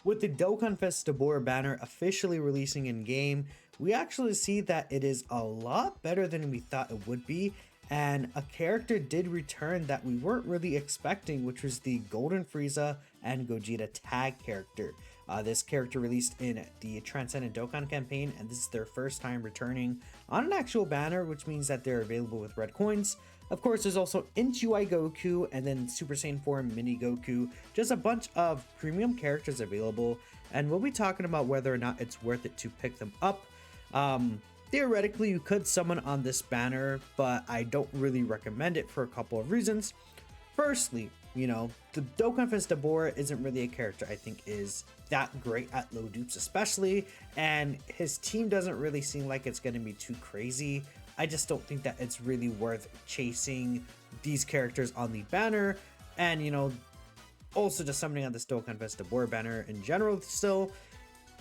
With the Dokkanfests Tabor banner officially releasing in game, we actually see that it is a lot better than we thought it would be, and a character did return that we weren't really expecting, which was the Golden Frieza and Gogeta tag character. This character released in the Transcendent Dokkan campaign, and this is their first time returning on an actual banner, which means that they're available with red coins. Of course, there's also Inchi Goku and then Super Saiyan 4 Mini Goku, just a bunch of premium characters available, and we'll be talking about whether or not it's worth it to pick them up. Theoretically, you could summon on this banner, but I don't really recommend it for a couple of reasons. Firstly, the Dokkanfests Tabor isn't really a character I think is that great at low dupes especially, and his team doesn't really seem like it's going to be too crazy. I just don't think that it's really worth chasing these characters on the banner, and also just summoning on this Dokkanfests Tabor banner in general still.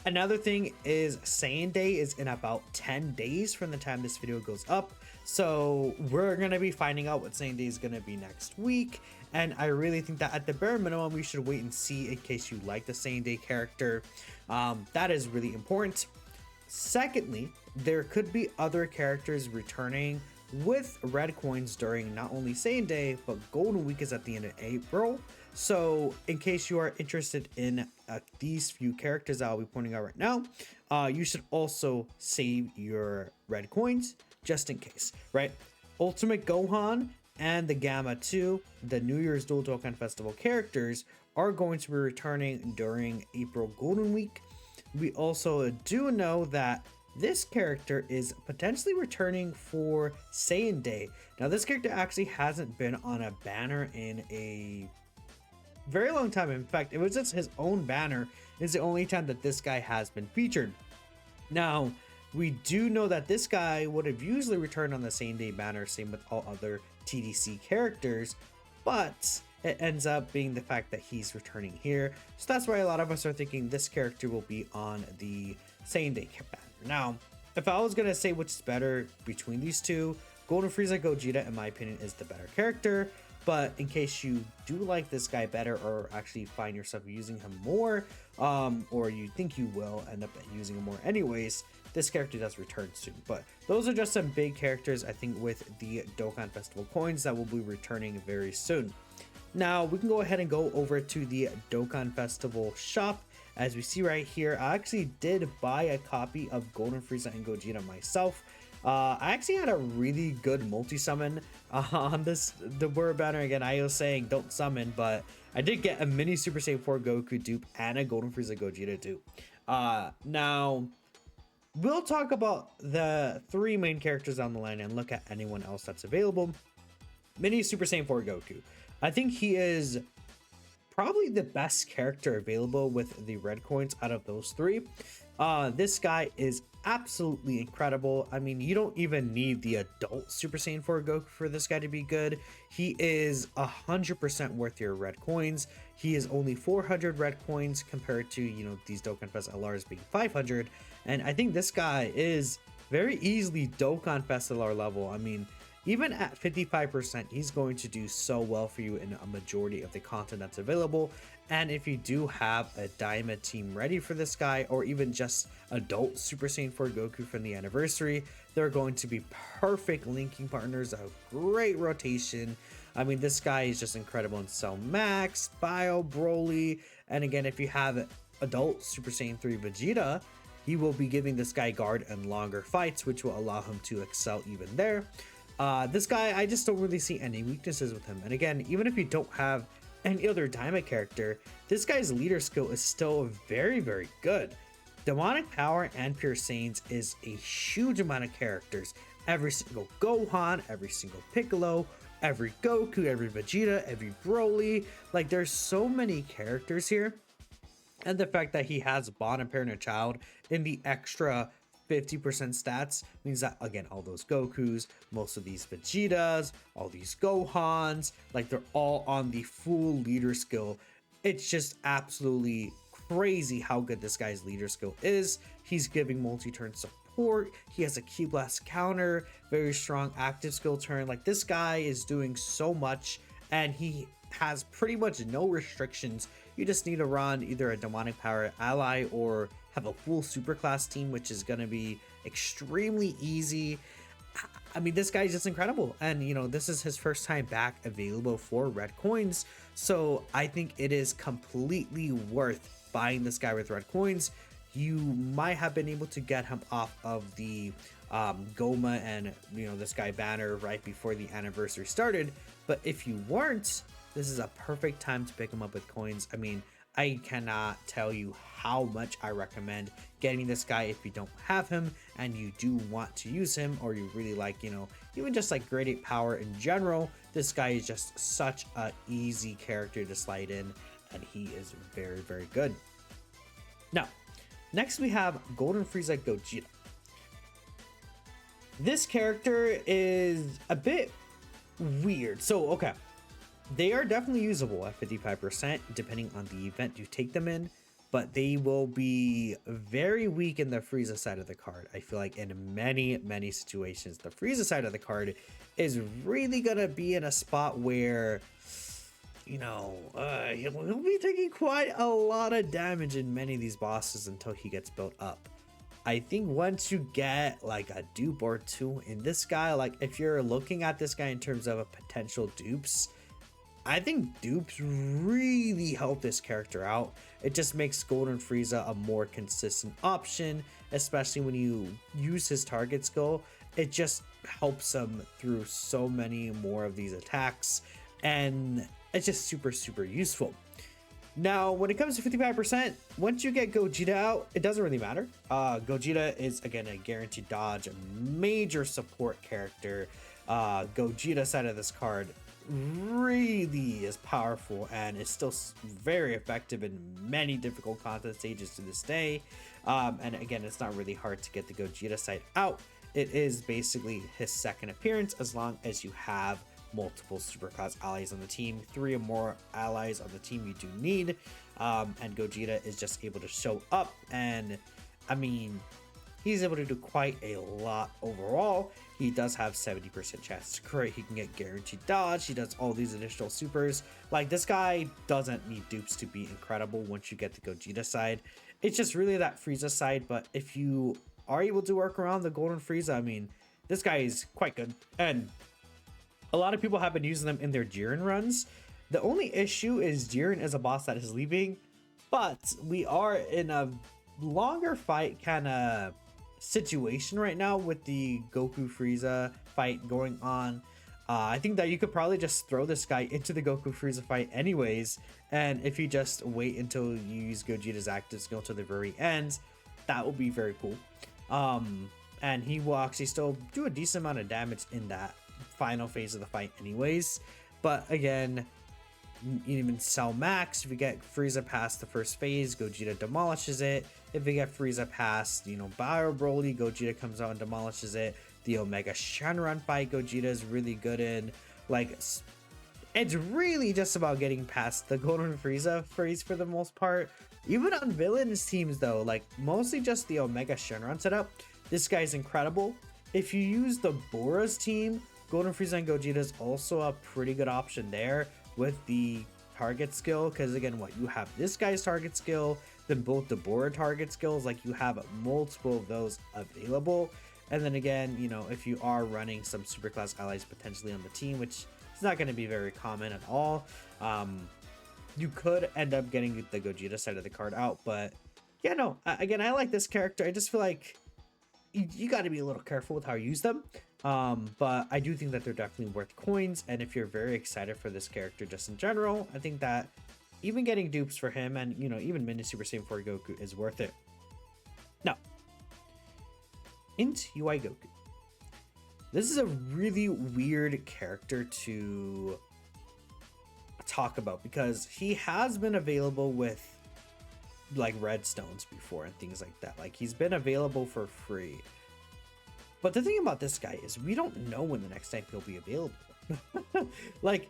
Another thing is Saiyan Day is in about 10 days from the time this video goes up. So we're going to be finding out what Saiyan Day is going to be next week. And I really think that at the bare minimum, we should wait and see in case you like the Saiyan Day character. That is really important. Secondly, there could be other characters returning with red coins during not only Saiyan Day, but Golden Week is at the end of April. So in case you are interested in these few characters I'll be pointing out right now, you should also save your red coins just in case, right? Ultimate Gohan and the Gamma 2, the New Year's Dual Dokkan Festival characters, are going to be returning during April Golden Week. We also do know that this character is potentially returning for Saiyan Day. Now, this character actually hasn't been on a banner in a very long time. In fact, it was just his own banner is the only time that this guy has been featured. Now, we do know that this guy would have usually returned on the Saiyan Day banner, same with all other TDC characters, but it ends up being the fact that he's returning here. So that's why a lot of us are thinking this character will be on the Saiyan Day banner. Now, if I was going to say which is better between these two, Golden Frieza Gogeta, in my opinion, is the better character. But in case you do like this guy better, or actually find yourself using him more, or you think you will end up using him more anyways, this character does return soon. But those are just some big characters, I think, with the Dokkan Festival coins that will be returning very soon. Now, we can go ahead and go over to the Dokkan Festival shop. As we see right here, I actually did buy a copy of Golden Frieza and Gogeta myself. I actually had a really good multi-summon on this Tabor banner. Again, I was saying don't summon, but I did get a mini Super Saiyan 4 Goku dupe and a Golden Frieza Gogeta dupe. Now, we'll talk about the three main characters on the line and look at anyone else that's available. Mini Super Saiyan 4 Goku. I think he is probably the best character available with the red coins out of those three. This guy is absolutely incredible. I mean, you don't even need the adult Super Saiyan 4 Goku for this guy to be good. He is 100% worth your red coins. He is only 400 red coins compared to, these Dokkanfest LRs being 500. And I think this guy is very easily Dokkanfest LR level. I mean, even at 55%, he's going to do so well for you in a majority of the content that's available. And if you do have a Daima team ready for this guy, or even just adult Super Saiyan 4 Goku from the anniversary, they're going to be perfect linking partners, a great rotation. I mean, this guy is just incredible in Cell Max, Bio, Broly, and again, if you have adult Super Saiyan 3 Vegeta, he will be giving this guy guard and longer fights, which will allow him to excel even there. This guy, I just don't really see any weaknesses with him. And again, even if you don't have any other Daima character, this guy's leader skill is still very, very good. Demonic Power and Pure Saiyans is a huge amount of characters. Every single Gohan, every single Piccolo, every Goku, every Vegeta, every Broly. Like, there's so many characters here. And the fact that he has Bond and Parent Child in the extra 50% stats means that, again, all those Gokus, most of these Vegetas, all these Gohans, like, they're all on the full leader skill. It's just absolutely crazy how good this guy's leader skill is. He's giving multi-turn support. He has a Ki Blast counter, very strong active skill turn. Like, this guy is doing so much, and he has pretty much no restrictions You just need to run either a demonic power ally or have a full superclass team, which is going to be extremely easy. I mean, this guy is just incredible. And, you know, this is his first time back available for red coins. So I think it is completely worth buying this guy with red coins. You might have been able to get him off of the Goma and, you know, this guy banner right before the anniversary started. But if you weren't, this is a perfect time to pick him up with coins. I mean, I cannot tell you how much I recommend getting this guy if you don't have him and you do want to use him, or you really like, you know, even just like grade 8 power in general. This guy is just such a easy character to slide in, and he is very, very good. Now, next we have Golden Frieza Gogeta. This character is a bit weird. So, okay, they are definitely usable at 55% depending on the event you take them in, but they will be very weak in the Frieza side of the card. I feel like in many situations, the Frieza side of the card is really gonna be in a spot where, you know, he'll be taking quite a lot of damage in many of these bosses until he gets built up. I think once you get like a dupe or two in this guy, like if you're looking at this guy in terms of a potential dupes, I think dupes really help this character out. It just makes Golden Frieza a more consistent option, especially when you use his target skill. It just helps him through so many more of these attacks, and it's just super useful. Now, when it comes to 55%, once you get Gogeta out, it doesn't really matter. Gogeta is, again, a guaranteed dodge, a major support character. Gogeta side of this card really is powerful and is still very effective in many difficult content stages to this day. And again, it's not really hard to get the Gogeta side out. It is basically his second appearance as long as you have multiple superclass allies on the team. 3 or more allies on the team you do need, and Gogeta is just able to show up, and I mean, he's able to do quite a lot overall. He does have 70% chance to crit. He can get guaranteed dodge. He does all these additional supers. Like, this guy doesn't need dupes to be incredible once you get the Gogeta side. It's just really that Frieza side, but if you are able to work around the Golden Frieza, I mean, this guy is quite good, and a lot of people have been using them in their Jiren runs. The only issue is Jiren is a boss that is leaving, but we are in a longer fight kind of situation right now with the Goku Frieza fight going on. I think that you could probably just throw this guy into the Goku Frieza fight anyways, and if you just wait until you use Gogeta's active skill to the very end, that will be very cool. And he will actually still do a decent amount of damage in that final phase of the fight anyways. But again, even Cell Max, if you get Frieza past the first phase, Gogeta demolishes it. If you get Frieza past, you know, Bio Broly, Gogeta comes out and demolishes it. The Omega Shenron fight, Gogeta is really good in. Like, it's really just about getting past the Golden Frieza phase for the most part. Even on villains teams though, like mostly just the Omega Shenron setup, this guy's incredible. If you use the Bora's team, Golden Frieza and Gogeta is also a pretty good option there with the target skill, because again, what you have this guy's target skill, then both the Bora target skills, like you have multiple of those available. And then again, you know, if you are running some superclass allies potentially on the team, which is not going to be very common at all, you could end up getting the Gogeta side of the card out. But yeah, no, again, I like this character. I just feel like you got to be a little careful with how you use them. But I do think that they're definitely worth coins, and if you're very excited for this character just in general, I think that even getting dupes for him and, you know, even Mini Super Saiyan 4 Goku is worth it. Now, Int UI Goku. This is a really weird character to talk about because he has been available with like redstones before and things like that. Like, he's been available for free. But the thing about this guy is we don't know when the next time he'll be available. Like,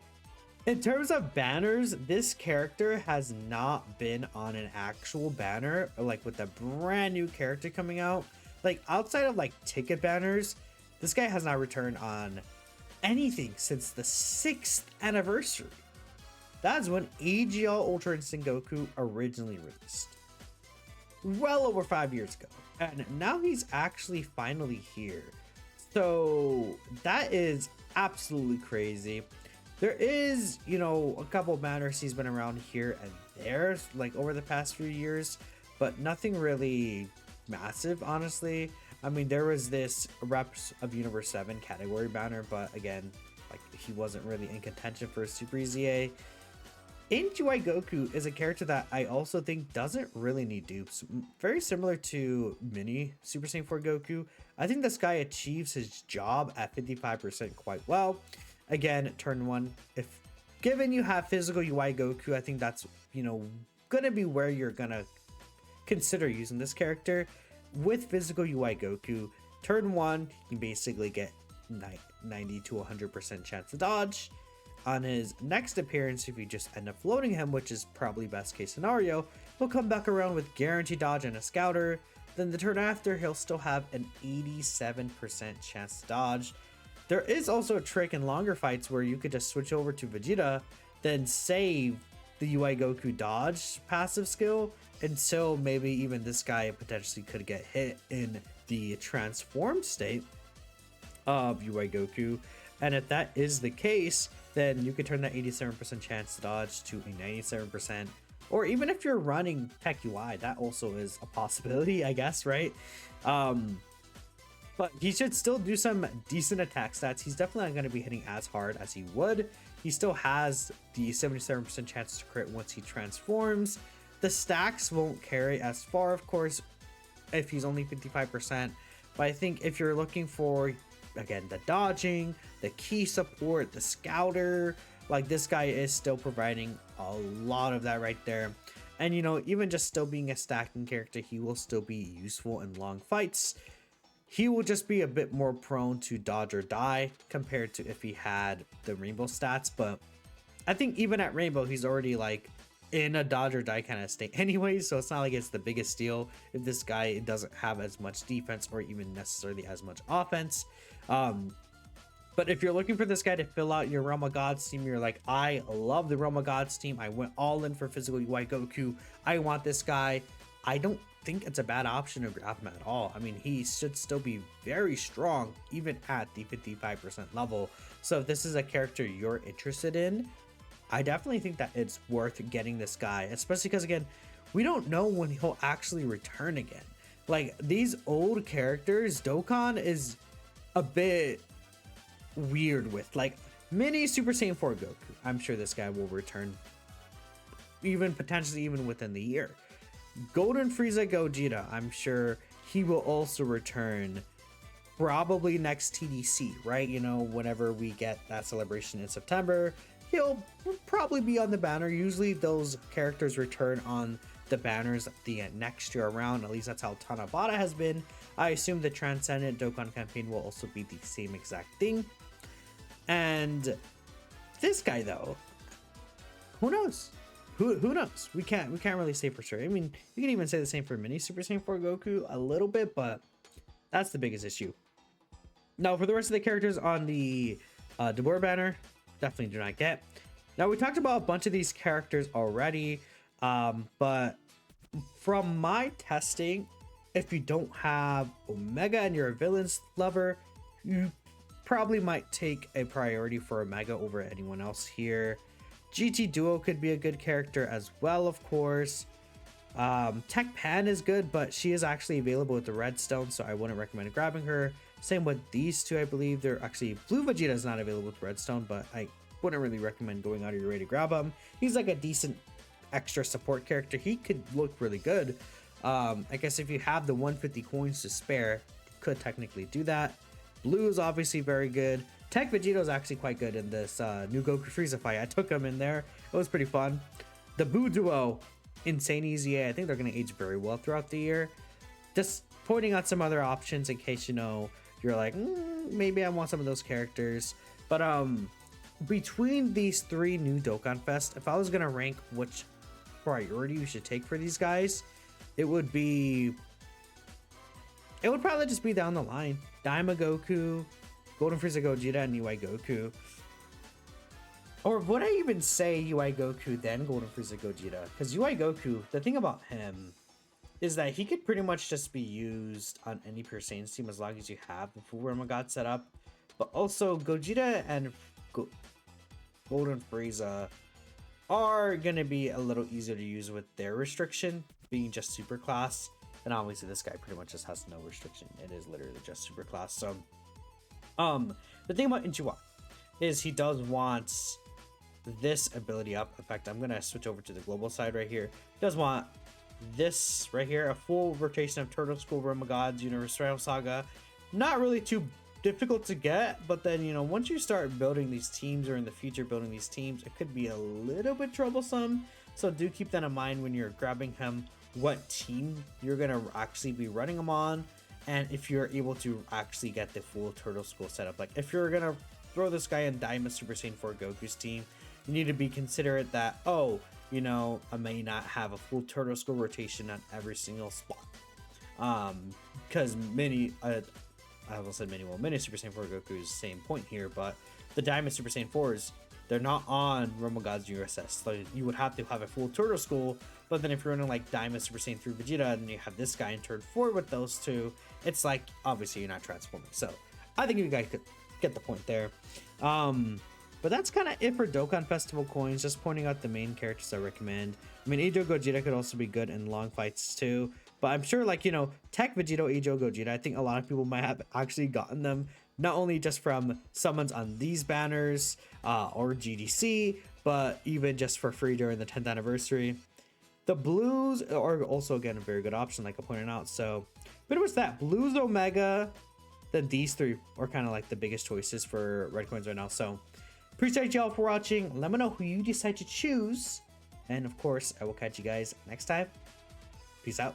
in terms of banners, this character has not been on an actual banner, like with a brand new character coming out. Like, outside of like ticket banners, this guy has not returned on anything since the 6th anniversary. That's when AGL Ultra Instinct Goku originally released. Well over 5 years ago. And now he's actually finally here. So that is absolutely crazy. There is, you know, a couple of banners he's been around here and there, like over the past few years, but nothing really massive, honestly. I mean, there was this Reps of Universe 7 category banner, but again, like he wasn't really in contention for a Super EZA. UI Goku is a character that I also think doesn't really need dupes. Very similar to Mini Super Saiyan 4 Goku. I think this guy achieves his job at 55% quite well. Again, turn 1, if given you have physical UI Goku, I think that's, you know, gonna be where you're gonna consider using this character. With physical UI Goku, turn 1, you basically get 90 to 100% chance to dodge. On his next appearance, if you just end up floating him, which is probably best case scenario, he'll come back around with guaranteed dodge and a scouter. Then the turn after, he'll still have an 87% chance to dodge. There is also a trick in longer fights where you could just switch over to Vegeta, then save the UI Goku dodge passive skill, and so maybe even this guy potentially could get hit in the transformed state of UI Goku. And if that is the case, then you could turn that 87% chance to dodge to a 97%. Or even if you're running Tech UI, that also is a possibility, I guess, right? But he should still do some decent attack stats. He's definitely not going to be hitting as hard as he would. He still has the 77% chance to crit once he transforms. The stacks won't carry as far, of course, if he's only 55%. But I think if you're looking for, again, the dodging, the key support, the scouter, like this guy is still providing a lot of that right there. And, you know, even just still being a stacking character, he will still be useful in long fights. He will just be a bit more prone to dodge or die compared to if he had the rainbow stats. But I think even at rainbow, he's already like in a dodge or die kind of state anyway. So it's not like it's the biggest deal if this guy doesn't have as much defense or even necessarily as much offense. But if you're looking for this guy to fill out your Realm of Gods team, you're like, I love the Realm of Gods team. I went all in for physical UI Goku. I want this guy. I don't think it's a bad option to grab him at all. I mean, he should still be very strong even at the 55% level. So if this is a character you're interested in, I definitely think that it's worth getting this guy, especially because, again, we don't know when he'll actually return again. Like, these old characters, Dokkan is a bit weird with. Like, Mini Super Saiyan 4 Goku, I'm sure this guy will return even potentially even within the year. Golden Frieza Gogeta, I'm sure he will also return probably next TDC, right? You know, whenever we get that celebration in September, he'll probably be on the banner. Usually those characters return on the banners the next year around. At least that's how Tanabata has been. I assume the Transcendent Dokkan campaign will also be the same exact thing. And this guy, though, who knows? Who knows? We can't really say for sure. I mean, you can even say the same for Mini Super Saiyan 4 Goku a little bit, but that's the biggest issue. Now, for the rest of the characters on the Dabur banner, definitely do not get. Now, we talked about a bunch of these characters already, but from my testing, if you don't have Omega and you're a villains lover, you probably might take a priority for Omega over anyone else here. GT Duo could be a good character as well, of course. Tech Pan is good, but she is actually available with the Redstone, so I wouldn't recommend grabbing her. Same with these two, I believe. They're actually, Blue Vegeta is not available with Redstone, but I wouldn't really recommend going out of your way to grab him. He's like a decent extra support character. He could look really good. I guess if you have the 150 coins to spare, you could technically do that. Blue is obviously very good. Tech Vegeta is actually quite good in this new Goku Frieza fight. I took him in there. It was pretty fun. The Buu Duo, insane easy. I think they're going to age very well throughout the year. Just pointing out some other options in case, you know, you're like, maybe I want some of those characters. But between these three new Dokkanfests, if I was going to rank which priority you should take for these guys, it would probably just be down the line. Daima Goku, Golden Frieza Gogeta, and UI Goku. Or would I even say UI Goku then Golden Frieza Gogeta? Because UI Goku, the thing about him is that he could pretty much just be used on any Pure Saiyan team as long as you have the full Realm of God set up. But also Gogeta and Golden Frieza are gonna be a little easier to use with their restriction being just super class. And obviously this guy pretty much just has no restriction. It is literally just super class. So the thing about Ichiwa is he does want this ability up. In fact, I'm gonna switch over to the global side right here. He does want this right here, a full rotation of Turtle School, Realm of Gods, Universal Saga. Not really too difficult to get, but then, you know, once you start building these teams, or in the future building these teams, it could be a little bit troublesome. So do keep that in mind when you're grabbing him, what team you're gonna actually be running him on, and if you're able to actually get the full Turtle School setup. Like if you're gonna throw this guy in Daima Super Saiyan 4 Goku's team, you need to be considerate that, oh, you know, I may not have a full Turtle School rotation on every single spot. Because many Super Saiyan 4 Goku's same point here, but the Daima Super Saiyan 4s, they're not on Realm of Gods USS. So you would have to have a full Turtle School, but then if you're running like Daima Super Saiyan 3 Vegeta and you have this guy in turn 4 with those two, it's like, obviously you're not transforming. So I think you guys could get the point there. But that's kind of it for Dokkan Festival coins, just pointing out the main characters I recommend. I mean, Eijo Gogeta could also be good in long fights too, but I'm sure, like, you know, Tech Vegito, Eijo Gogeta, I think a lot of people might have actually gotten them, not only just from summons on these banners or GDC, but even just for free during the 10th anniversary. The blues are also, again, a very good option, like I pointed out. So pretty much that, blues, Omega, then these three are kind of like the biggest choices for red coins right now. So appreciate y'all for watching. Let me know who you decide to choose. And of course, I will catch you guys next time. Peace out.